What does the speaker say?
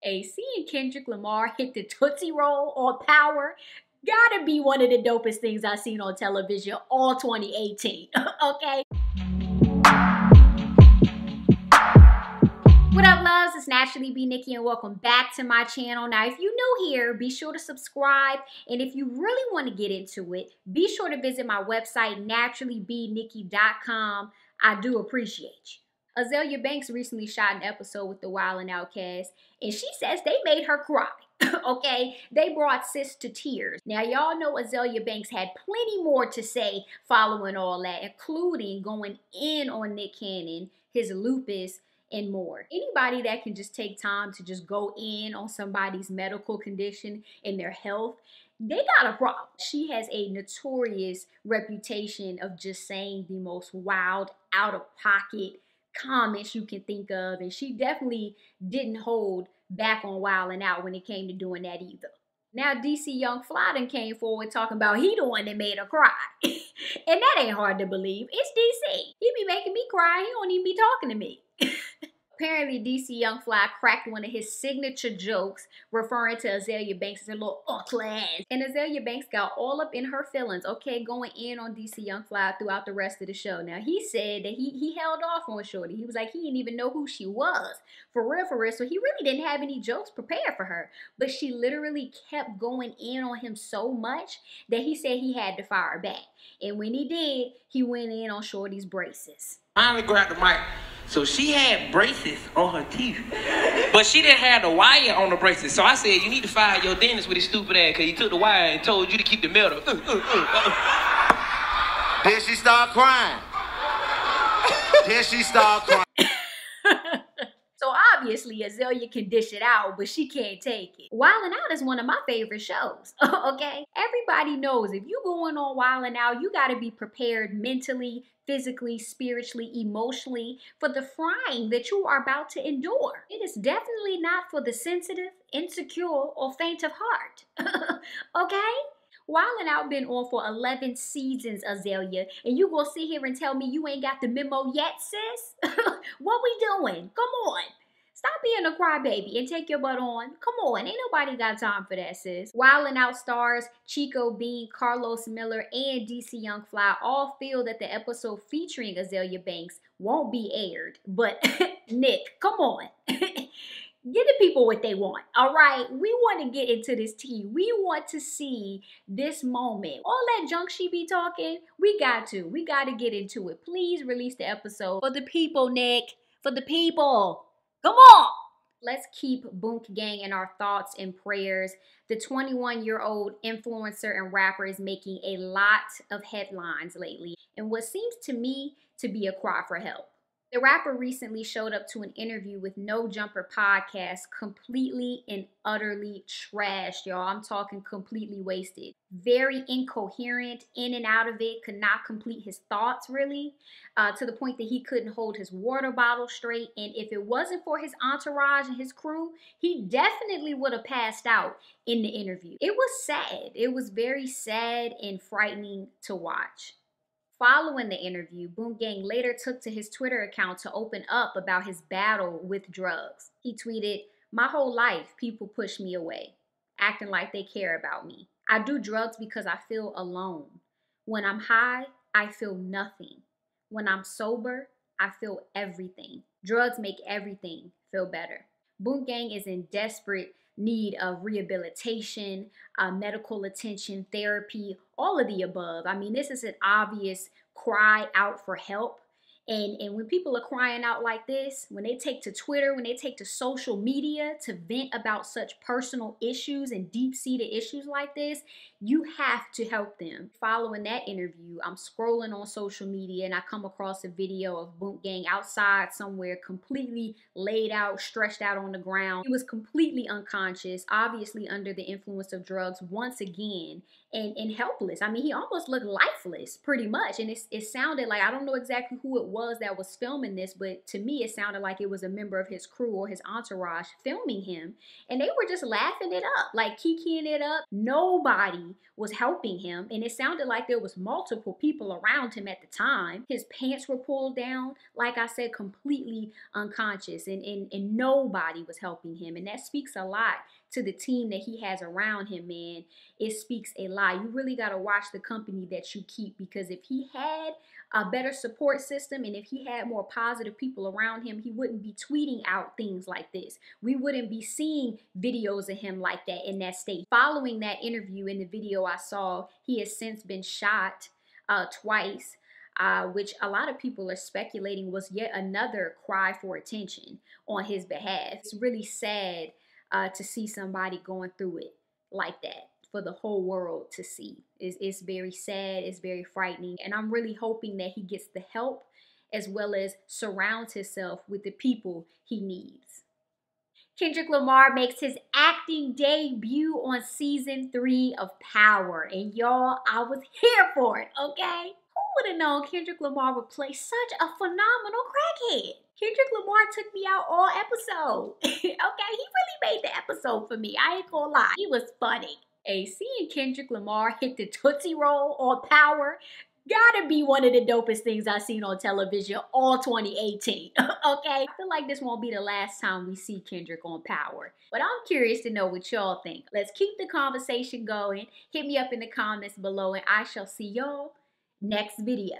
Hey, seeing Kendrick Lamar hit the Tootsie Roll on Power gotta be one of the dopest things I've seen on television all 2018, okay? What up, loves? It's naturallybnicki and welcome back to my channel. Now, if you're new here, be sure to subscribe. And if you really want to get into it, be sure to visit my website, naturallybnicki.com. I do appreciate you. Azealia Banks recently shot an episode with the Wild 'N Out cast, and she says they made her cry. Okay, they brought sis to tears. Now, y'all know Azealia Banks had plenty more to say following all that, including going in on Nick Cannon, his lupus, and more. Anybody that can just take time to just go in on somebody's medical condition and their health, they got a problem. She has a notorious reputation of just saying the most wild, out-of-pocket comments you can think of, and she definitely didn't hold back on Wild 'N Out when it came to doing that either. Now DC Young Fly done came forward talking about he the one that made her cry. And that ain't hard to believe. It's DC. He be making me cry. He don't even be talking to me. Apparently, DC Young Fly cracked one of his signature jokes referring to Azealia Banks as a little ugly ass. And Azealia Banks got all up in her feelings, okay, going in on DC Young Fly throughout the rest of the show. Now, he said that he held off on Shorty. He was like, he didn't even know who she was. For real, so he really didn't have any jokes prepared for her. But she literally kept going in on him so much that he said he had to fire back. And when he did, he went in on Shorty's braces. Finally grabbed the mic. So she had braces on her teeth, but she didn't have the wire on the braces. So I said, you need to fire your dentist with his stupid ass, because he took the wire and told you to keep the metal. Then she started crying. So obviously, Azealia can dish it out, but she can't take it. Wild 'N Out is one of my favorite shows, okay? Everybody knows if you going on Wild 'N Out, you gotta be prepared mentally, physically, spiritually, emotionally for the frying that you are about to endure. It is definitely not for the sensitive, insecure, or faint of heart, okay? Wild 'N Out been on for 11 seasons, Azealia, and you gonna sit here and tell me you ain't got the memo yet, sis? What we doing? Come on. Stop being a crybaby and take your butt on. Come on, ain't nobody got time for that, sis. Wild 'N Out stars Chico Bean, Carlos Miller, and DC Young Fly all feel that the episode featuring Azealia Banks won't be aired. But Nick, come on. Give the people what they want, all right? We want to get into this tea. We want to see this moment. All that junk she be talking, we got to get into it. Please release the episode for the people, Nick. For the people. Come on. Let's keep Boonk Gang in our thoughts and prayers. The 21-year-old influencer and rapper is making a lot of headlines lately, and what seems to me to be a cry for help. The rapper recently showed up to an interview with No Jumper podcast completely and utterly trashed, y'all. I'm talking completely wasted. Very incoherent, in and out of it, could not complete his thoughts really, to the point that he couldn't hold his water bottle straight. And if it wasn't for his entourage and his crew, he definitely would have passed out in the interview. It was sad. It was very sad and frightening to watch. Following the interview, Boonk Gang later took to his Twitter account to open up about his battle with drugs. He tweeted, "My whole life, people push me away, acting like they care about me. I do drugs because I feel alone. When I'm high, I feel nothing. When I'm sober, I feel everything. Drugs make everything feel better." Boonk Gang is in desperate need of rehabilitation, medical attention, therapy, all of the above. I mean, this is an obvious cry out for help. And when people are crying out like this, when they take to Twitter, when they take to social media to vent about such personal issues and deep-seated issues like this, you have to help them. Following that interview, I'm scrolling on social media and I come across a video of Boonk Gang outside somewhere, completely laid out, stretched out on the ground. He was completely unconscious, obviously under the influence of drugs once again, and helpless. I mean, he almost looked lifeless pretty much. And it sounded like, I don't know exactly who it was that was filming this, but to me, it sounded like it was a member of his crew or his entourage filming him. And they were just laughing it up, like kikiing it up. Nobody was helping him. And it sounded like there was multiple people around him at the time. His pants were pulled down, like I said, completely unconscious. And nobody was helping him. And that speaks a lot to the team that he has around him, man. It speaks a lot. You really got to watch the company that you keep, because if he had a better support system and if he had more positive people around him, he wouldn't be tweeting out things like this. We wouldn't be seeing videos of him like that in that state. Following that interview, in the video I saw, he has since been shot twice. Which a lot of people are speculating was yet another cry for attention on his behalf. It's really sad to see somebody going through it like that for the whole world to see. It's very sad, it's very frightening, and I'm really hoping that he gets the help as well as surrounds himself with the people he needs. Kendrick Lamar makes his acting debut on season 3 of Power, and y'all, I was here for it, okay? Who would have known Kendrick Lamar would play such a phenomenal crackhead? Kendrick Lamar took me out all episode. Okay, he really made the episode for me. I ain't gonna lie. He was funny. Hey, seeing Kendrick Lamar hit the Tootsie Roll on Power gotta be one of the dopest things I've seen on television all 2018, okay? I feel like this won't be the last time we see Kendrick on Power, but I'm curious to know what y'all think. Let's keep the conversation going. Hit me up in the comments below, and I shall see y'all next video.